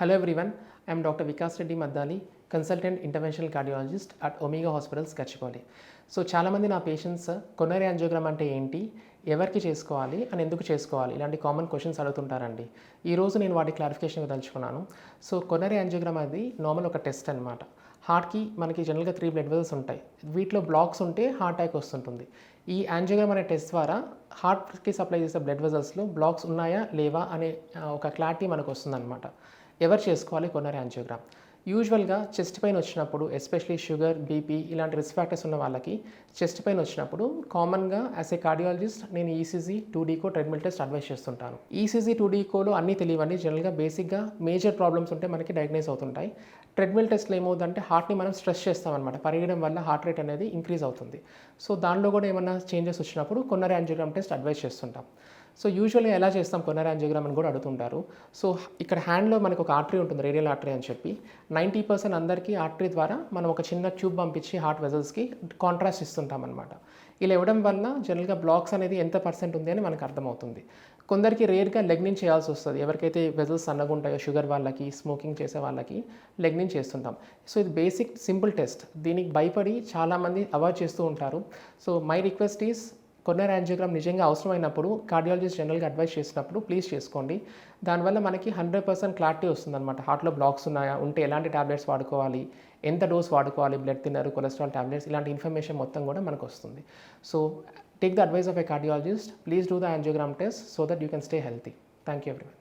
Hello everyone, I am Dr. Vikas Reddy Maddali, Consultant Interventional Cardiologist at Omega Hospitals, Gachipoli. So చాలామంది నా patients coronary angiogram అంటే ఏంటి, ఎవరికి చేసుకోవాలి అని ఎందుకు చేసుకోవాలి, ఇలాంటి కామన్ క్వశ్చన్స్ అడుగుతుంటారండి. ఈరోజు నేను వాటి క్లారిఫికేషన్ ఇవ్వదలుచుకున్నాను. సో కొరోనరీ యాంజియోగ్రామ్ అది నార్మల్ ఒక టెస్ట్ అనమాట. హార్ట్కి మనకి జనరల్గా 3 బ్లడ్ వెజల్స్ ఉంటాయి. వీటిలో బ్లాక్స్ ఉంటే హార్ట్ అటాక్ వస్తుంటుంది. ఈ యాంజియోగ్రామ్ అనే టెస్ట్ ద్వారా హార్ట్కి సప్లై చేసే బ్లడ్ వెజల్స్లో బ్లాక్స్ ఉన్నాయా లేవా అనే ఒక క్లారిటీ మనకు వస్తుందన్నమాట. ఎవరు చేసుకోవాలి కొరోనరీ యాంజియోగ్రామ్? యూజువల్గా చెస్ట్ పెయిన్ వచ్చినప్పుడు, ఎస్పెషలీ షుగర్, బీపీ ఇలాంటి రిస్క్ ఫ్యాక్టర్స్ ఉన్న వాళ్ళకి చెస్ట్ పెయిన్ వచ్చినప్పుడు కామన్గా యాజ్ ఏ కార్డియాలజిస్ట్ నేను ఈసీజీ 2D-కో ట్రెడ్మిల్ టెస్ట్ అడ్వైస్ చేస్తుంటాను. ఈసీజీ 2D-కోలో అన్నీ తెలియవండి. జనరల్గా బేసిక్గా మేజర్ ప్రాబ్లమ్స్ ఉంటే మనకి డయాగ్నైజ్ అవుతుంటాయి. ట్రెడ్మిల్ టెస్ట్లో ఏమవుతుందంటే హార్ట్ని మనం స్ట్రెస్ చేస్తామన్నమాట. పరిగెడం వల్ల హార్ట్ రేట్ అనేది ఇంక్రీజ్ అవుతుంది. సో దానిలో కూడా ఏమన్నా చేంజెస్ వచ్చినప్పుడు కొరోనరీ యాంజియోగ్రామ్ టెస్ట్ అడ్వైస్ చేస్తుంటాం. సో యూజువల్గా ఎలా చేస్తాం కొరోనరీ యాంజియోగ్రామ్ అని కూడా అడుగుతుంటారు. సో ఇక్కడ హ్యాండ్లో మనకు ఒక ఆర్టరీ ఉంటుంది, రేడియల్ ఆర్టరీ అని చెప్పి. 90% అందరికీ ఆర్టరీ ద్వారా మనం ఒక చిన్న ట్యూబ్ పంపించి హార్ట్ వెజల్స్కి కాంట్రాస్ట్ ఇస్తుంటాం అనమాట. ఇలా ఇవ్వడం వల్ల జనరల్గా బ్లాక్స్ అనేది ఎంత పర్సెంట్ ఉంది అని మనకు అర్థమవుతుంది. కొందరికి రేర్గా లెగ్ నుంచి చేయాల్సి వస్తుంది. ఎవరికైతే వెజల్స్ సన్నగా ఉంటాయో, షుగర్ వాళ్ళకి, స్మోకింగ్ చేసే వాళ్ళకి లెగ్ నుంచి చేస్తుంటాం. సో ఇది బేసిక్ సింపుల్ టెస్ట్. దీనికి భయపడి చాలామంది అవాయిడ్ చేస్తూ ఉంటారు. So my request is, coronary angiogram నిజంగా అవసరమైనప్పుడు కార్డియాలజిస్ట్ జనరల్గా అడ్వైస్ చేసినప్పుడు ప్లీజ్ చేసుకోండి. దానివల్ల మనకి 100% క్లారిటీ వస్తుందన్నమాట. హార్ట్లో బ్లాక్స్ ఉన్నాయా, ఉంటే ఎలాంటి ట్యాబ్లెట్స్ వాడుకోవాలి, ఎంత డోస్ వాడుకోవాలి, బ్లడ్ థిన్నర్, కొలెస్ట్రాల్ ట్యాబ్లెట్స్, ఇలాంటి ఇన్ఫర్మేషన్ మొత్తం కూడా మనకు వస్తుంది. So take the advice of a cardiologist. Please do the angiogram test so that you can stay healthy. Thank you everyone.